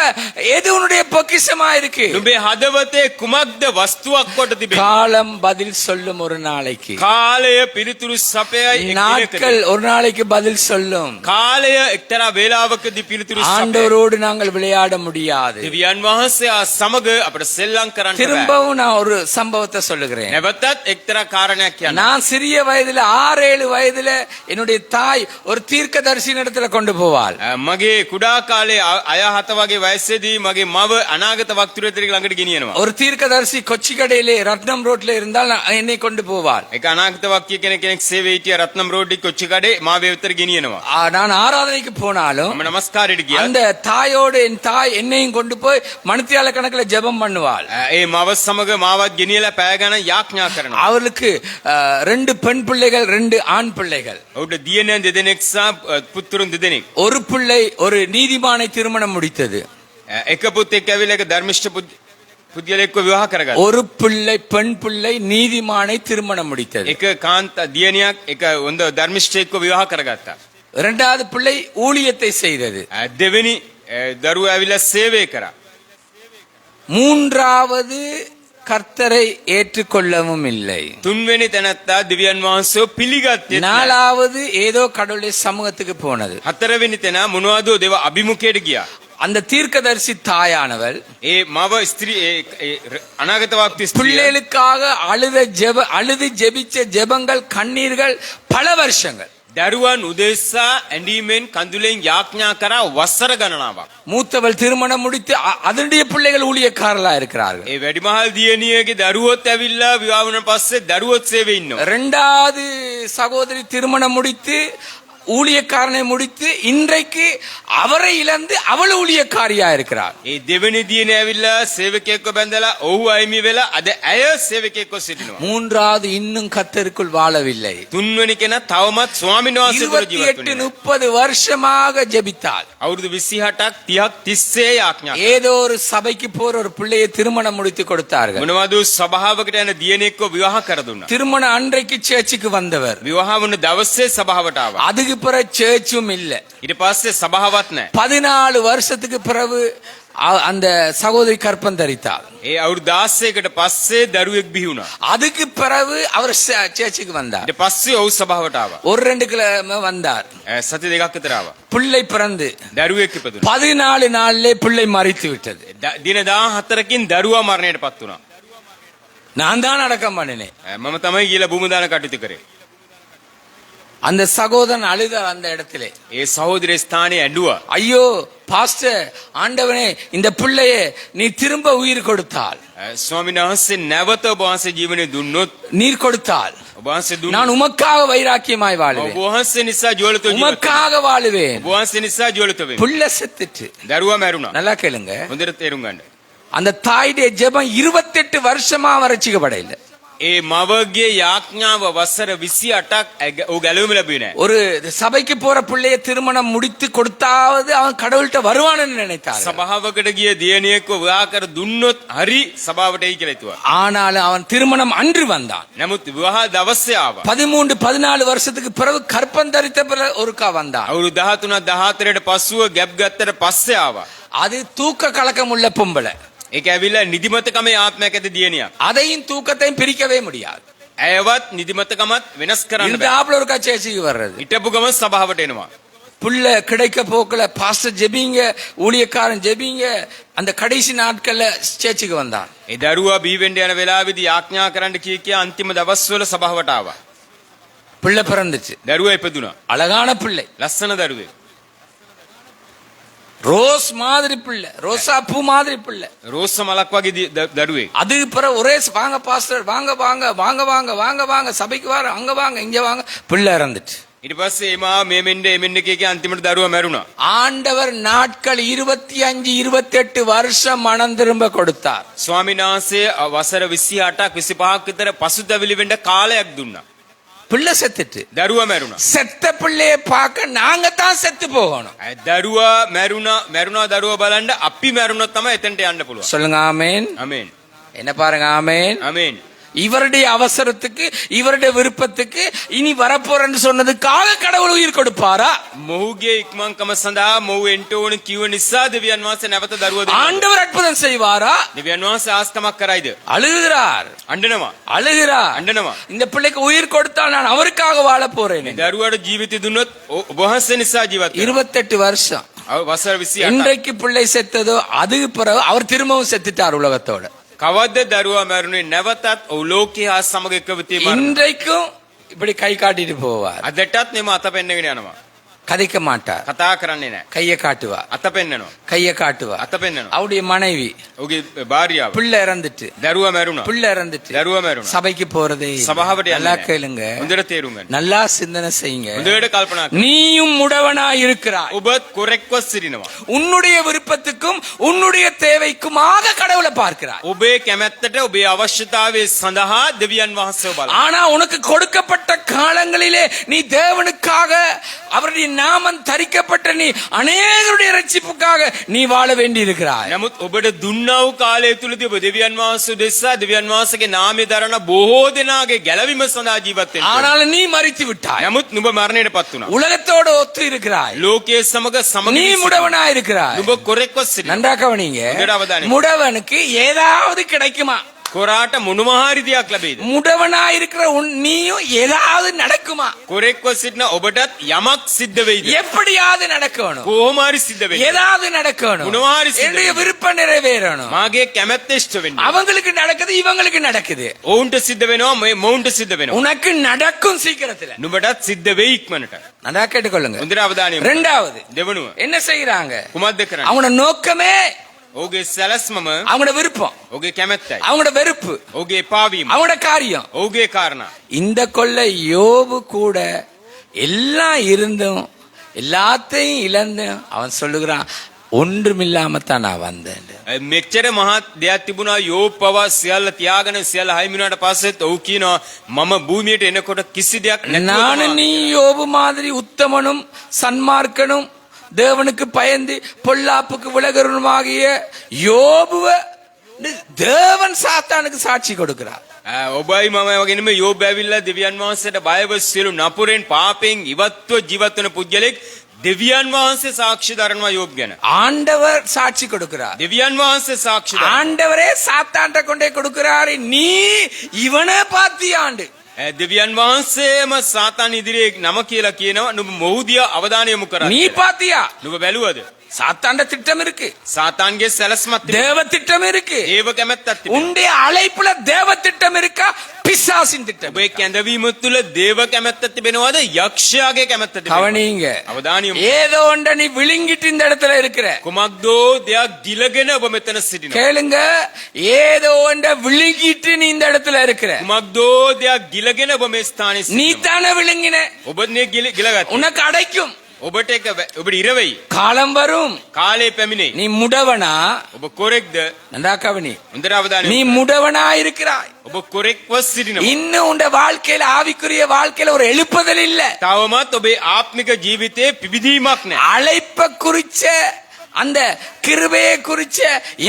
எது உன்னுடைய பொக்கிஷமா இருக்கு? නුඹේ හදවතේ කුමක්ද වස්තුවක් කොට තිබෙන්නේ? காலம் பதில் சொல்லும் ஒரு நாளைக்கு. කාලය පිළිතුරු සපයයි එක් நாட்கள் දිනකදී. ஒரு நாளைக்கு பதில் சொல்லும். කාලය එක්තරා වේලාවකදී පිළිතුරු සපයයි. ஆண்டவரோடு நாங்கள் விளையாட முடியாது. දෙවියන් වහන්සේ සමග අපට සෙල්ලම් කරන්න බෑ. திரும்பவும் நான் ஒரு சம்பவத்தை சொல்லுகிறேன். නැවතත් එක්තරා කාරණයක් කියන්න. நான் சிறிய வயதுல 6-7 வயதுல என்னுடைய தாய் ஒரு தீர்க்கதரிசி இடத்துல கொண்டு போவாள். මගේ කුඩා කාලේ අය 7 වගේ වයසේදී මගේ මව අනාගත වක්තුරේතරික ළඟට ගෙනියනවා. ஒரு தீர்க்கதரிசி கொச்சிக்கடையிலே ரத்னம் ரோட்ல இருந்தால் என்னை கொண்டு போவாள். ඒක අනාගත වක්තිය කෙනෙක් සේවයේ හිටිය රත්නම් රෝඩ් එක කොච්චිකඩේ මාව වෙතර ගෙනියනවා. நான் ஆராதனைக்கு போனாலும் මම නමස්කාරයට ගියා. அந்த தாயோடு என் தாய் என்னையும் கொண்டு போய் மணித்தியால கணக்குல ஜெபம் பண்ணுவாள். ඒ මව සමග මාවත් ගෙනියලා පැය ගණන් යාඥා කරනවා. அவளுக்கு 2 பெண் பிள்ளைகள் 2 ஆண் பிள்ளைகள். ඔහුට දියණියන් දෙදෙනෙක් සහ පුත්තුරුන් දෙදෙනෙක්. ஒரு பிள்ளை ஒரு நீதிமானை திருமணம் முடித்தது. එක පුතෙක් ඇවිල්ලා එක ධර්මිෂ්ඨ පුද්ගලෙක්ව විවාහ කරගත්තා. ஒரு பிள்ளை பெண் பிள்ளை நீதிமானை திருமணம் முடித்தது. එක කාන්ත දියණියක් එක හොඳ ධර්මිෂ්ඨයෙක්ව විවාහ කරගත්තා. இரண்டாவது பிள்ளை ஊழியத்தை செய்தது. දෙවෙනි දරුවා ඇවිල්ලා සේවය කරා. மூன்றாவது கர்த்தரை ஏற்றுக்கொள்ளவும் இல்லை. තුන්වෙනි තැනැත්තා දෙවියන් වහන්සේව පිළිගත්තේ නැහැ. நாலாவது ஏதோ கடவுளுடைய சமூகத்துக்கு போனது. හතරවෙනි තැන මොනවදෝ දේව අභිමුඛයට ගියා. அந்த தீர்க்கதரிசி தாயானவள் ඒ මව ස්ත්‍රී අනාගත වක්ති ස්ත්‍රිය பிள்ளைகளுக்காக அழுது ஜெபிச்ச ஜெபங்கள் கண்ணீர்கள் பல வருஷங்கள். දරුවන් උදෙසා ඇඬීමෙන් කඳුලෙන් යාඥා කරා වසර ගණනාවක්. மூத்தவள் திருமணம் முடித்து அதனுடைய பிள்ளைகள் ஊழியக்காரர்களா இருக்கிறார்கள். ඒ වැඩිමහල් දියණියගේ දරුවොත් ඇවිල්ලා විවාහ වුණ පස්සේ දරුවොත් සේවයේ ඉන්නවා. இரண்டாவது சகோதரி திருமணம் முடித்து ஊழியக்காரனை முடித்து இன்றைக்கு அவரை இழந்து அவள் ஊழியக்காரியா இருக்கிறார். ඒ දෙවෙනි දියණිය ඇවිල්ලා සේවකයෙක්ව බැඳලා ඔහු අයිමි වෙලා අද ඇය සේවකයෙක්ව සිටිනවා. மூன்றாவது இன்னும் கர்த்தருக்குள் வாழவில்லை. තුන්වෙනි කෙනා තවමත් ස්වාමීන් වහන්සේ තුළ ජීවත් 28-30 வருஷமாக ஜெபித்தாள். අවුරුදු 28ක් 30ක් තිස්සේ යාඥා කරා. ஏதோ ஒரு சபைக்கு போற ஒரு பிள்ளையை திருமணம் முடித்து கொடுத்தார்கள். මොනවද සභාවකට යන දියණියෙක්ව විවාහ කර දුන්නා. திருமண அன்றைக்கு சேர்ச்சுக்கு வந்தவர். විවාහ වුණ දවසේ සභාවට ආවා. அதுக்கு பிறகு சேர்ச்சும் இல்ல. ඊට පස්සේ සභාවක් නැහැ. 14 வருஷத்துக்கு பிறகு அந்த சகோதரி கற்பம் தரித்தாள். ඒ අවුරුදු 16කට පස්සේ දරුවෙක් බිහි වුණා. அதுக்கு பிறகு அவர் சேர்ச்சுக்கு வந்தார். ඊට පස්සේ ඔහු සභාවට ආවා. ஒரு 2 கிழமை வந்தார். සති දෙකක් විතර ආවා. பிள்ளை பிறந்து දරුවෙක් ඉපදුණා. 14 நாளிலே பிள்ளை மரித்து விட்டது. දින 14කින් දරුවා මරණයටපත් වුණා. நான் தான் அடக்கம் பண்ணினேன். මම තමයි ගිහලා භූමදාන කටයුතු කරේ. அந்த சகோதரன் அழுத அந்த இடத்திலே. ඒ සහෝදරේ ස්ථානයේ ඇඬුවා. ஐயோ பாஸ்டர், ஆண்டவனே இந்த பிள்ளையை நீ திரும்ப உயிர் கொடுத்தால், ස්වාමීන් වහන්සේ නැවත ඔබ වහන්සේ ජීවනය දුන්නොත් நீர் கொடுத்தால் ඔබ වහන්සේ දුන්නොත් நான் உமக்காக வைராக்கியமாய் ඔබ வாழுவேன், වහන්සේ නිසා ජීවිතය ජීවත් உமக்காக வாழுவேன். ඔබ වහන්සේ නිසා ජීවිත වෙමි. புள்ள செத்துட்டு. දරුවා මැරුණා. நல்லா கேளுங்க, හොඳට තේරුම් ගන්න. அந்த தாயுடைய ஜெபம் 28 வருஷமா ரட்சிக்கப்படல. ඒ මවගේ යාඥාව වසර 28ක් ඔහු ගැලවෙම ලැබුවේ නැහැ. ஒரு சபைக்கு போற பிள்ளையை திருமணம் முடித்து கொடுத்தாவது அவன் கடவுள்கிட்ட வருவான்னு நினைத்தார். සභාවකට ගිය දියණියෙක්ව විවාහ කර දුන්නොත් හරි සභාවට එයි කියලා හිතුවා. ஆனாலும் அவன் திருமணம் அன்று வந்தான். නමුත් විවාහ දවසේ ආවා. 13-14 வருஷத்துக்கு பிறகு கற்பம் தரித்த பிறகு ஒருக்கா வந்தான். අවුරුදු 13-14ට පස්සුව ගැප් ගත්තට පස්සේ ආවා. அது தூக்க கலக்கம் உள்ள பொம்பளை. ඒක ඇවිල්ලා නිදිමතකමේ ආත්මයක් ඇති දියණියක්. அதையும் தூக்கத்தையும் பிரிக்கவே முடியாது. ඇයවත් නිදිමතකමත් වෙනස් කරන්න இந்த බෑ. ஆப்ல ஒருக்கா சேர்ச்சிக்கு வர்றது. හිටපු ගමන් සභාවට එනවා. புள்ள கிடைக்க போக்கல பாஸ்டர் ஜெபிங்க, ஊழியக்காரன் ஜெபிங்க. அந்த கடைசி நாட்கள்ல சேர்ச்சிக்கு வந்தான். ඒ දරුවා බී වෙන්න යන වෙලාවේදී යාඥා කරන්න කිය අන්තිම දවස්වල සභාවට ආවා. பிள்ளை பிறந்துச்சு. දරුවා ඉපදුනා. அழகான பிள்ளை, ලස්සන දරුවෙක්. ரோஸ் மாதிரி பிள்ளை, ரோசா பூ மாதிரி பிள்ளை. රෝස මලක් වගේ දරුවෙක්. அதுக்கு பிறகு ஒரே வாங்க பாஸ்டர், வாங்க வாங்க வாங்க வாங்க வாங்க வாங்க சபைக்கு வார, அங்க வாங்க இங்க வாங்க. பிள்ளை இறந்துட்டு. ඊට පස්සේ එමා මේ මෙන්න කිය අන්තිමට දරුවා මැරුණා. ஆண்டவர் நாட்கள் 25-28 வருஷம் மனம் திரும்ப கொடுத்தார். ස්වාමීන් වහන්සේ වසර 28ක් 25ක් විතර පසුතැවිලි වෙන්න කාලයක් දුන්නා. பிள்ளை செத்துட்டு. දරුවා මැරුණා. செத்த பிள்ளையை பார்க்க நாங்க தான் செத்து போகணும். දරුවා මැරුණා දරුවා බලන්න අපි මැරුණොත් තමයි එතනට යන්න පුළුවන්. சொல்லுங்க ஆமென். ආමේන්. என்ன பாருங்க ஆமென். ආමේන්. இவருடைய அவசரத்துக்கு இவருடைய விருப்பத்துக்கு இனி வரப்போறேன்னு சொன்னதுக்காக கடவுள் உயிர் கொடுப்பாரா? මොහුගේ ඉක්මන්කම සඳහා මොහු එන්ට ඕන කිව්ව නිසා දෙවියන් වහන්සේ නැවත දරුවා දුන්නා. ஆண்டவர் அற்புதம் செய்வாரா? දෙවියන් වහන්සේ ආස්කමක් කරයිද? அழுகிறார், අඬනවා. அழுகிறார். අඬනවා. இந்த பிள்ளைக்கு உயிர் கொடுத்தால் நான் அவருக்காக வாழ போறேன். දරුවාට ජීවිතය දුන්නොත් ඔබ වහන්සේ නිසා ජීවත් වෙනවා. 28 வருஷம். වසර 28. இன்றைக்கு பிள்ளை செத்ததோ அதுக்கு பிறகு அவர் திரும்பவும் செத்துட்டார் உலகத்தோட. කවද්ද දරුවා මැරුණේ? නැවතත් ඔව් ලෝකයේ හා සමග එක්ව තියමර. இன்றைக்கும் இப்படி கை காட்டிட்டு போவார், අදටත් නෙම අත පෙන්නගෙන යනවා. கதைக்க மாட்டார், කතා කරන්නේ නැහැ. கைய காட்டுவார், අත පෙන්නනවා. கைய காட்டுவார். අත පෙන්නනවා. அவருடைய மனைவி ඔහුගේ භාර්යාව. பிள்ளை இறந்துட்டு, දරුවා මැරුණා. பிள்ளை இறந்துட்டு දරුවා මැරුණා. சபைக்கு போறதே இல்ல. සභාවට යන්නේ நல்லா නැහැ. கேளுங்க, හොඳට තේරුම් ගන්න. நல்லா சிந்தனை செய்யுங்க. හොඳට කල්පනා කරන්න. நீயும் முடவனாய் இருக்கிறாய். ඔබත් කොරෙක්ව සිටිනවා. உன்னுடைய விருப்பத்துக்கும் உன்னுடைய தேவைக்குமாக கடவுளை பார்க்கிறாய். ඔබේ කැමැත්තට ඔබේ අවශ්‍යතාවය සඳහා දෙවියන් වහන්සේව බලන්න. ஆனா உனக்கு கொடுக்கப்பட்ட காலங்களிலே நீ தேவனுக்காக அவருடைய நாமம் தரிக்கப்பட்ட நீ அநேகருடைய ரட்சிப்புக்காக நீ வாழ வேண்டி இருக்கிறாய். නමුත් ඔබට දුන්නා වූ කාලය තුලදී ඔබ දෙවියන් වහන්සේ දෙස්සා දෙවියන් වහන්සේගේ නාමය දරන බොහෝ දෙනාගේ ගැලවීම සඳහා ජීවත් වෙන්න. ஆனாலும் நீ மரித்து விட்டாய். නමුත් නුඹ මරණයටපත් වුණා. உலகத்தோடு ஒத்து இருக்கிறாய். ලෝකයේ සමග நீ සමග முடவனா இருக்கிறாய். නුඹ කොරෙක්ව සිටිනවා. நன்றா கவனிங்க, உங்களோட அவதானம். முடவனுக்கு ஏதாவது கிடைக்குமா? කොරාට මොනවාහරි දෙයක් ලැබෙයිද? முடவனா இருக்கிற நீயும் ஏதாவது நடக்குமா? කොරෙක්ව සිටින ඔබටත් යමක් සිද්ධ වෙයිද? எப்படியாவது நடக்கணும், කොහොමාරි සිද්ධ වෙයි. ஏதாவது நடக்கணும், முனவாரி சித்தம். என்னுடைய விருப்பம் நிறைவேறணும். මාගේ කැමැත්ත ඉෂ්ට වෙන්න. அவங்களுக்கு நடக்குது, இவங்களுக்கு நடக்குது. ඔවුන්ට සිද්ධ වෙනවා, මොවුන්ට සිද්ධ වෙනවා. உனக்கு நடக்கும் சீக்கிரத்துல. නුඹටත් සිද්ධ වෙයි ඉක්මනට. நல்லா கேட்டுக்கொள்ளுங்க. හොඳට අවධානය යොමු. ரெண்டாவது දෙවනුව என்ன செய்யறாங்க? කුමක්ද කරන්නේ? அவங்களோட நோக்கமே ඔහුගේ සැලැස්මම அவங்களோட விருப்பம், ඔහුගේ කැමැත්තයි. அவங்களோட வெறுப்பு, ඔහුගේ පාවීම. அவங்களோட காரியம். ඔහුගේ කාරණා. இந்த கொள்ளை யோபு கூட எல்லாம் இருந்தும் எல்லாத்தையும் இழந்தும் அவன் சொல்லுகிறான், ஒன்றுமில்லாம தான் நான் வந்தேன். මෙච්චර මහත් දෙයක් තිබුණා. යෝබ් පවා සියල්ල තියාගෙන සියල්ල හයිම වුණාට පස්සෙත් ඔහු කියනවා මම භූමියට එනකොට කිසි දෙයක් நானும் நீ யோபு மாதிரி உத்தமனும் சன்மார்க்கனும் தேவனுக்கு பயந்து பொல்லாப்புக்கு விலகருமாகிய யோபுவ தேவன் சாத்தானுக்கு சாட்சி கொடுக்கிறார். ඔබයි මම වගේම යෝබ් ඇවිල්ලා දෙවියන් වහන්සේට බයව සියලු නපුරෙන් පාපෙන් ඉවත්ව ජීවත් වෙන පුද්ගලෙක් දෙවියන් වහන්සේ සාක්ෂි දරනවා යෝබ් ගැන. ஆண்டவர் சாட்சி கொடுக்கிறார். දෙවියන් වහන්සේ සාක්ෂි දරනවා. ஆண்டவரே சாத்தான்ட்ட கொண்டே கொடுக்கிறாரு, நீ இவனை பாத்தியாண்டு. දෙවියන් වහන්සේම සාතාන් ඉදිරියේ නම කියලා කියනවා. නුඹ මොහුදියා අවධානය යොමු කරා. நீ பாத்தியா? නුඹ බැලුවද? சாத்தாண்ட திட்டம் இருக்கு, සාතාන්ගේ සැලැස්මක් තිබෙනවා. தேவ திட்டம் இருக்கு. දේව කැමැත්තක් තිබෙනවා. உன்னுடைய அழைப்புல தேவ திட்டம் இருக்கா, பிசாசின் திட்டம்? ඔබේ කැඳවීම තුළ දේව කැමැත්තක් තිබෙනවද? යක්ෂයාගේ කැමැත්ත තිබෙනවද? கவனிங்க, අවධානය යොමු. ஏதோ ஒன்ற நீ விழுங்கிட்டு இந்த இடத்துல இருக்கிற. කුමක්දෝ දෙයක් ගිලගෙන ඔබ මෙතන සිටිනවා. கேளுங்க, ஏதோ ஒன்ற விழுங்கிட்டு நீ இந்த இடத்துல இருக்கிற. කුමක්දෝ දෙයක් ගිලගෙන ඔබ මේ ස්ථානයේ நீ සිටිනවා. தானே விழுங்கின, ඔබ නේ ගිලගත්තා. உனக்கு அடைக்கும். ඔබට එක ඔබට ඉර වෙයි. காலம் வரும், කාලේ පැමිණෙයි. நீ முடவனா? ඔබ කොරෙක්ද? நன்றா கவனி, හොඳට අවධානය நீ යොමු. முடவனா இருக்கிறாய். ඔබ කොරෙක්ව සිටිනවා. இன்னும் உண்ட வாழ்க்கையில ஆவிக்குரிய வாழ்க்கையில ஒரு எழுப்புதல் இல்ல. තවමත් ඔබේ ආත්මික ජීවිතයේ පිබිදීමක් නැහැ. அழைப்ப குறிச்ச அந்த கிருபையை குறிச்ச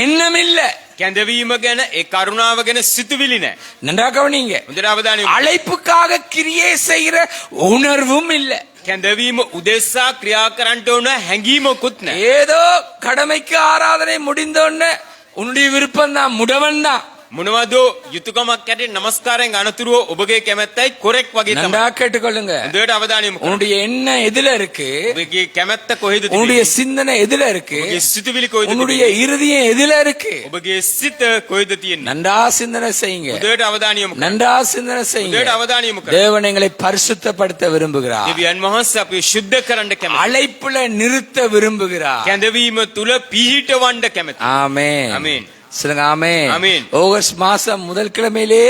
எண்ணம் இல்ல. කැඳවීම ගැන ඒ කරුණාව ගැන සිතුවිලි නැහැ. நன்றா கவனிங்க, හොඳට අවධානය යොමු. அழைப்புக்காக கிரியை செய்யற உணர்வும் இல்ல. කැඳවීම උදෙසා ක්‍රියා කරන්නට ඕන හැඟීමකුත් නැහැ. ஏதோ கடமைக்கு ஆராதனை முடிந்தோன்னு உன்னுடைய விருப்பம் தான், முடவன் தான். මොනවදෝ යුතුයකමක් ඇටේ නමස්කාරයෙන් අනතුරුව ඔබගේ කැමැත්තයි කොරෙක් වගේ තමයි. நன்றா கேட்டுக்கொள்ளுங்க, හොඳට අවධානය යොමු. உன்னுடைய எண்ணம் எதுல இருக்கு, ඔබගේ කැමැත්ත කොහෙද உன்னுடைய තියෙන්නේ? சிந்தனை எதுல இருக்கு, ඔබගේ සිතුවිලි කොහෙද உன்னுடைய තියෙන්නේ? இருதயம் எதுல இருக்கு. ඔබගේ සිත කොහෙද තියෙන්නේ? நன்றா சிந்தனை செய்யுங்க, හොඳට අවධානය යොමු. நன்றா சிந்தனை செய்யுங்க. හොඳට අවධානය යොමු කරන්න. தேவன் எங்களை பரிசுத்தப்படுத்த விரும்புகிறார், දෙවියන් වහන්සේ අපි සුද්ධ කරන්න කැමතියි. அழைப்புல நிறுத்த விரும்புகிறார். කැඳවීම තුල පිහිටවන්න කැමතියි. ஆமென். ஆமென். சொல்லுங்க ஆமென். ஆமென். ஆகஸ்ட் மாசம் முதல் கிழமையிலே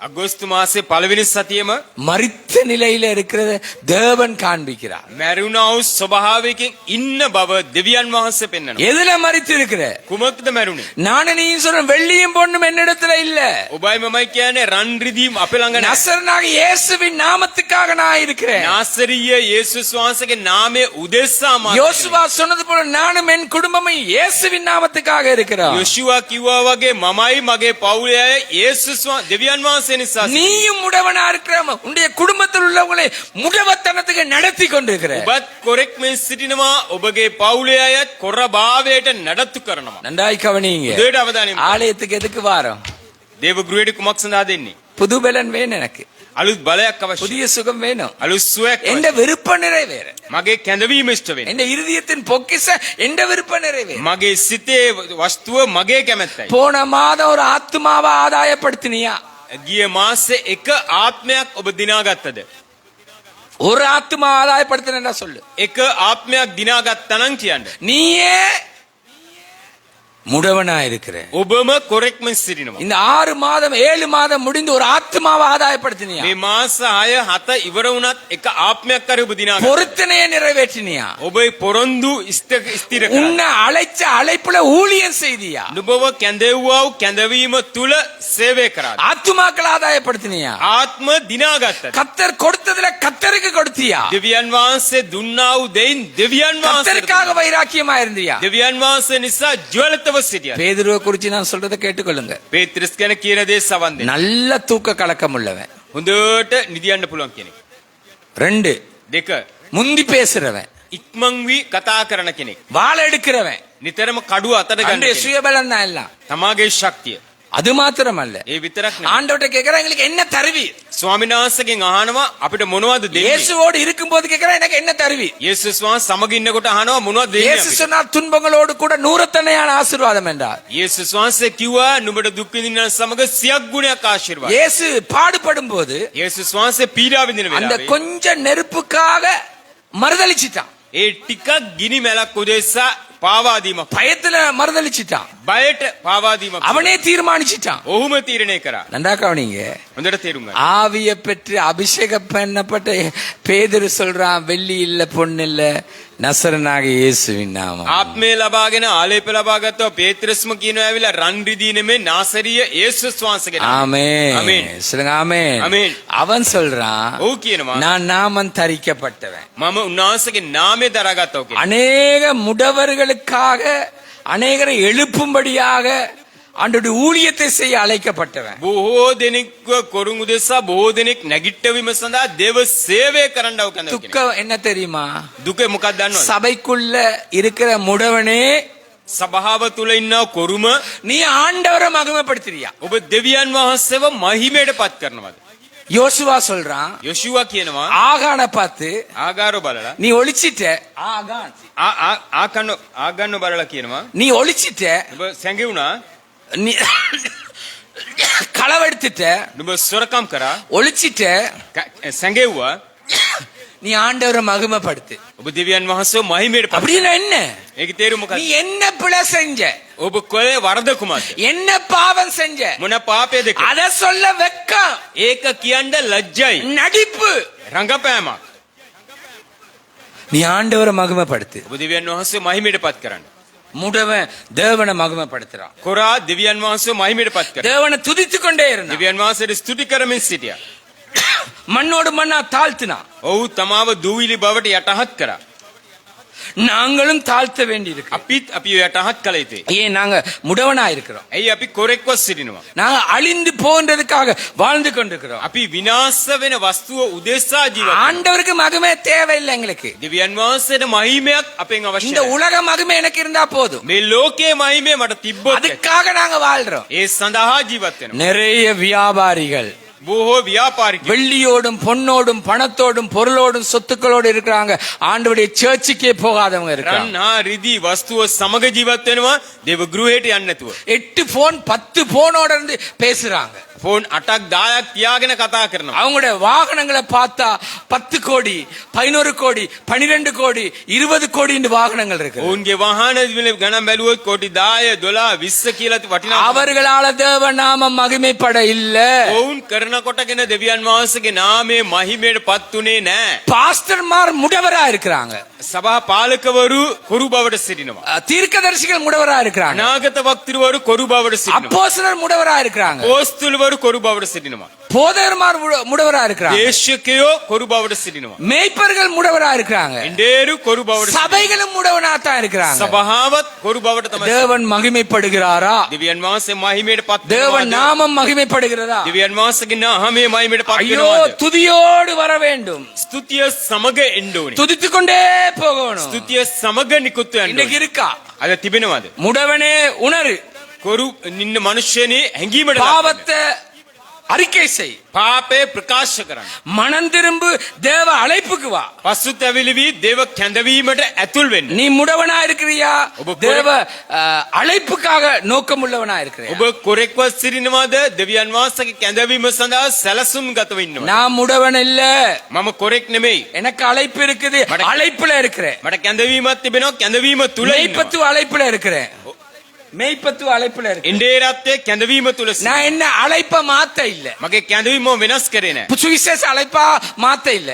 අගෝස්තු මාසේ පළවෙනි සතියේම மரித்த நிலையில இருக்கிறத தேவன் காண்பிக்கிறார். මැරුණා වූ ස්වභාවයකින් ඉන්න බව දෙවියන් වහන්සේ පෙන්වනවා. எதுல மரித்து இருக்கிற? කුමක්ද මැරුණේ? நானும் நீயும் சொல்ற வெள்ளியும் பொண்ணும் என்னிடத்துல இல்ல. ඔබයි මමයි කියන්නේ රන් රිදීම් අපේ ළඟ නැහැ. நசரனாகிய இயேசுவின் நாமத்துக்காக நான் இருக்கிறேன். නාසරීය යේසුස් වහන්සේගේ නාමය උදෙසා මා யோசுவா சொன்னது போல நானும் என் குடும்பமும் இயேசுவின் நாமத்துக்காக இருக்கிறோம். යොෂුවා කිව්වා වගේ මමයි මගේ පවුලේ අය යේසුස් දෙවියන් වහන්සේ නිසා நீயும் முடவனா இருக்கிற உன்னுடைய குடும்பத்தில் உள்ளவங்களை முடவத்தனத்துக்கு நடத்தி கொண்டிருக்கிற. ඔබත් කොරෙක් මේ සිටිනවා ඔබගේ පවුලේ අයත් කොර භාවයට නඩත්තු කරනවා. நன்றாய் கவனிங்க. දෙයට අවධානය යොමු. ஆலயத்துக்கு எதுக்கு வாரோம்? දේව ගෘහයට කුමක් සඳහා දෙන්නේ? புது பலன் வேணும் எனக்கு. අලුත් බලයක් අවශ්‍යයි. புதிய சுகம் வேணும். අලුත් සුවයක් எந்த අවශ්‍යයි. விருப்ப நிறைவேற. මගේ කැඳවීම ඉෂ්ට වෙන්න. எந்த இருதயத்தின் பொக்கிஷ எந்த விருப்ப நிறைவேற. මගේ සිතේ වස්තුව මගේ කැමැත්තයි. போன மாதம் ஒரு ஆத்மாவை ஆதாயப்படுத்தினியா? ගිය මාසේ එක ආත්මයක් ඔබ දිනාගත්තද? ஒரு ஆத்மா ஆதாயப்படுத்தினா சொல்லு. එක ආත්මයක් දිනාගත්තා නම් කියන්න. நீயே முடவனா இருக்கிற. ඔබම කොරෙක්ම සිටිනවා. இந்த 6 மாதம் 7 மாதம் முடிந்து ஒரு ஆத்மாவை ஆதாயப்படுத்தினியா? මේ මාස 6 7 ඉවර වුණත් එක ආත්මයක් හරි ඔබ දිනාගත්තා. பொருத்தனையை நிறைவேற்றினியா? ඔබේ පොරොන්දු ස්ථිර කරා. உன்னை அழைச்ச அழைப்புல ஊழியம் செய்தியா? නුඹව කැඳෙව්වා වූ කැඳවීම තුල සේවය කරා. ஆத்துமாக்கள் ஆதாயப்படுத்தினியா? ආත්ම දිනාගත්තා. கத்தர் கொடுத்ததுல கத்தருக்கு கொடுத்தியா? දෙවියන් වහන්සේ දුන්නා වූ දෙයින් දෙවියන් වහන්සේ கத்தருக்காக வைராக்கியமா இருந்தியா? දෙවියන් වහන්සේ නිසා ජ්වලිතව සිටියා. பேதுருவை குறித்து நான் சொல்றதை கேட்டுக்கொள்ளுங்க. පේත්‍රස් ගැන කියන දේ සවන් දෙන්න. நல்ல தூக்க கலக்கம் உள்ளவன். හොඳට නිදියන්න පුළුවන් කෙනෙක්. 2 දෙක முந்தி பேசுறவன். ඉක්මන් වී කතා කරන කෙනෙක්. வாழ எடுக்கிறவன். නිතරම කඩුව අතට ගන්න அன்றைய කෙනෙක්. சுயபலம் தான் எல்லாம். තමාගේ ශක්තිය. அது மாத்திரமல்ல. ඒ විතරක් නෙවෙයි. ஆண்டவர்ட்ட கேக்குறா எங்களுக்கு என்ன தருவி? ස්වාමීන් වහන්සේගෙන් අහනවා අපිට මොනවද දෙන්නේ? இயேசுவோடு இருக்கும்போது கேக்குறா எனக்கு என்ன தருவி? යේසුස් වහන්සේ සමග ඉන්නකොට අහනවා මොනවද දෙන්නේ இயேசு අපිට? சொன்னார் துன்பங்களோடு கூட நூறத்தனையான ஆசீர்வாதம் என்றார். යේසුස් වහන්සේ කිව්වා නුඹට දුක් විඳින්න සමග සියක් ගුණයක් ආශිර්වාද. இயேசு பாடுபடும் போது යේසුස් වහන්සේ පීඩා විඳින அந்த වෙලාවේ கொஞ்ச நெருப்புக்காக மறுதளிச்சிட்டான். ඒ ටිකක් ගිනි මැලක් උදෙසා පාවා දීමක්. பயத்துல மறுதளிச்சிட்டான். බයට පාවා දීමක්. அவனே தீர்மானிச்சிட்டான். ඔහුම තීරණය කරා. நன்றா கவனிங்க. හොඳට තේරුම් ගන්න. ஆவிய பெற்று அபிஷேகம் பண்ணப்பட்ட பேதுரு சொல்றான் வெள்ளி இல்ல பொண்ணு இல்ல நசரனாகிய இயேசுவின் நாமம். ආත්මය ලබාගෙන ආලේප ලබාගත්තව පේත්‍රස්ම කියනවා ඇවිල්ලා රන් රිදී නෙමෙයි නාසරිය යේසුස් වහන්සේගේ නාමය. ஆமென். ஆமென். சொல்லுங்க ஆமென். ஆமென். அவன் சொல்றான் ඔහු කියනවා நான் நாமம் தரிக்கப்பட்டவன். මම උන්වහන්සේගේ නාමය දරාගත්තව කියලා. அநேக முடவர்களுக்காக அநேகரை எழுப்பும்படியாக ஆண்டவருடைய ஊழியத்தை செய்ய அழைக்கப்பட்டவன். බොහෝ දෙනෙක්ව කොරුන් උදෙසා බොහෝ දෙනෙක් නැගිට්ටවීම සඳහා දේව සේවය කරන්නව කනවා. துக்கம் என்ன தெரியுமா? දුක මොකක්ද දන්නවද? சபைக்குள்ள இருக்கிற முடவனே සභාව තුල ඉන්න කොරුම நீ ஆண்டவரை மகிமைப்படுத்துறியா? ඔබ දෙවියන් වහන්සේව මහිමයට පත් කරනවද? யோசுவா சொல்றான் යොෂුවා කියනවා ஆகான பார்த்து ආගාරෝ බලලා நீ ஒளிச்சிட்ட. ஆகான் ආගන්න බලලා කියනවා நீ ஒளிச்சிட்ட. ඔබ සැඟෙවුණා நீ களவெடுத்துட்ட. නුඹ සොරකම් කරා ஒளிச்சிட்ட. සැඟෙව්වා நீ ஆண்டவரை மகிமைப்படுத்து. ඔබ දෙවියන් වහන්සේව මහිමයට පත් அப்படின்னா என்ன? ඒකේ තේරුම நீ මොකක්ද? என்ன பிழை செஞ்ச? ඔබ කොලේ වරද කුමක්ද? என்ன பாவம் செஞ்ச? මොන පාපයද? அத சொல்ல வெக்கம், ඒක කියන්න ලැජ්ජයි. நடிப்பு. රංගපෑමක්. நீ ஆண்டவரை மகிமைப்படுத்து. ඔබ දෙවියන් වහන්සේව මහිමයට පත් කරන්න. முடவன் தேவனை மகிமைப்படுத்துறான். කොරා දෙවියන් වහන්සේව මහිමයට පත් කරන්න. தேவனை துதித்து கொண்டே இருந்தான். දෙවියන් වහන්සේට ස්තුති කරමින් සිටියා. மண்ணோடு மண்ணா தாழ்த்தினான். ඔහු තමාව දූවිලි බවට යටහත් කරා. நாங்களும் தாழ்த்த வேண்டி இருக்கு. අපිත් අපි යටහත් කළ යුතුයි. ஏன் நாங்க முடவனா இருக்கிறோம்? ඇයි අපි කොරෙක්ව සිටිනවා? நாங்க அழிந்து போன்றதுக்காக வாழ்ந்து கொண்டிருக்கிறோம். අපි විනාශ වෙන වස්තුව උදෙසා ජීවත්. ஆண்டவருக்கு மகிமை தேவையில்லை எங்களுக்கு. දෙවියන් වහන්සේට මහිමයක් අපෙන් இந்த අවශ්‍යයි. உலக மகிமை எனக்கு இருந்தா போதும். මේ ලෝකයේ මහිමය මට තිබ්බොත් அதுக்காக நாங்க வாழ்றோம். ඒ සඳහා ජීවත් වෙනවා. நிறைய வியாபாரிகள் බොහෝ ව්‍යාපාරිකයෝ வெள்ளியோடும் பொன்னோடும் பணத்தோடும் பொருளோடும் சொத்துக்களோடு இருக்கிறாங்க. ஆண்டவருடைய சர்ச்சுக்கே போகாதவங்க இருக்காங்க. රන් හා රිදී වස්තුව සමග ජීවත් වෙනවා දේව ගෘහයට යන්නේ නැතුව. 8 போன் 10 போனோட இருந்து பேசுறாங்க. ෆෝන් 8ක් 10ක් තියාගෙන කතා කරනවා. அவங்களுடைய வாகனங்களை பார்த்தா 10 கோடி 11 கோடி 12 கோடி 20 கோடி வாகனங்கள் இருக்கு. ඔවුන්ගේ වාහන ගණන් බැලුවොත් කොටි 10 12 20 කියලා වටිනා அவர்களால தேவ நாமம் மகிமைப்பட இல்ல. ඔවුන් කරන කොටගෙන දෙවියන් වහන්සේගේ නාමයේ මහිමයට පත් උනේ නැහැ. பாஸ்டர்மார் முடவரா இருக்கிறாங்க. සභා පාලකවරු කොරු බවට සිටිනවා. தீர்க்கதரிசிகள் முடவரா இருக்கிறாங்க. අනාගත වක්තිරුවරු කොරු බවට සිටිනවා. அப்போஸ்தலர் முடவரா இருக்கிறாங்க. පෝස්තුලවරු කොරු බවට සිටිනවා. போதகர்மார் முடவரா இருக்கிறாங்க. දේශකයෝ කොරු බවට සිටිනවා. மேய்ப்பர்கள் முடவரா இருக்கிறாங்க. එඬේරු කොරු බවට සිටිනවා. சபைகளும் முடவனா தான் இருக்கிறாங்க. සභාවත් කොරු බවට තමයි. தேவன் மகிமைப்படுகிறாரா? දෙවියන් වහන්සේ මහිමයට පත් தேவன் වෙනවාද? நாமம் மகிமைப்படுகிறதா? දෙවියන් වහන්සේගේ නාමයේ මහිමයට පත් ஐயோ වෙනවාද? துதியோடு வர வேண்டும். ස්තුතිය සමග එන්න ඕනේ. துதித்துக் கொண்டே போகணும். ස්තුතිය සමග නිකුත් වෙන්න இன்னைக்கு ඕනේ. இருக்கா? අද තිබෙනවද? முடவனே உணரு. කොරු නින්න මිනිස්සෙනි හැංගීමට பாவத்தை அறிக்கை செய். පාපේ ප්‍රකාශ කරන්න. மனம் திரும்பு. தேவ அழைப்புக்கு வா. පසුතැවිලි වී දේව කැඳවීමට ඇතුල් වෙන්න. நீ முடவனா இருக்கிறியா? ඔබ தேவ அழைப்புக்காக நோக்கம் உள்ளவனா இருக்கிறியா? ඔබ කොරෙක්ව සිටිනවද? දෙවියන් වහන්සේගේ කැඳවීම සඳහා සැලසුම් ගතව ඉන්නවද? நான் முடவன் இல்ல. මම කොරෙක් නෙමෙයි. எனக்கு அழைப்பு இருக்குது. அழைப்புல இருக்கிறேன். මට කැඳවීමක් තිබෙනවා. කැඳවීම තුල ඉන්නවා. மெய்ப்பத்து அழைப்புல இருக்கிறேன். மெய்ப்பத்து அழைப்புல இருக்கு. ඉන්දේරත්තේ කැඳවීම තුල සිටිනවා. நான் என்ன அழைப்ப மாத்த இல்ல. මගේ කැඳවීම වෙනස් කරේ නැහැ. சுவிசேஷ அழைப்பா மாத்த இல்ல.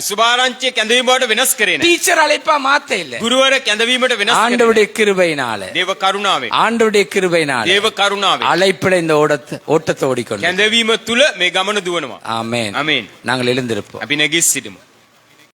සුභාරංචිය කැඳවීම වලට වෙනස් කරේ නැහැ. டீச்சர் அழைப்பா மாத்த இல்ல. ගුරුවර කැඳවීමට වෙනස් කරේ නැහැ. ஆண்டவருடைய கிருபையினால. දේව කරුණාවෙන්. ஆண்டவருடைய கிருபையினால. දේව කරුණාවෙන්. அழைப்புல இந்த ஓட்டத்தை ஓடிக்கொண்டு. කැඳවීම තුල මේ ගමන දුවනවා. ஆமென். ආමේන්. நாங்கள் எழுந்திருப்போம். අපි නැගී සිටිමු.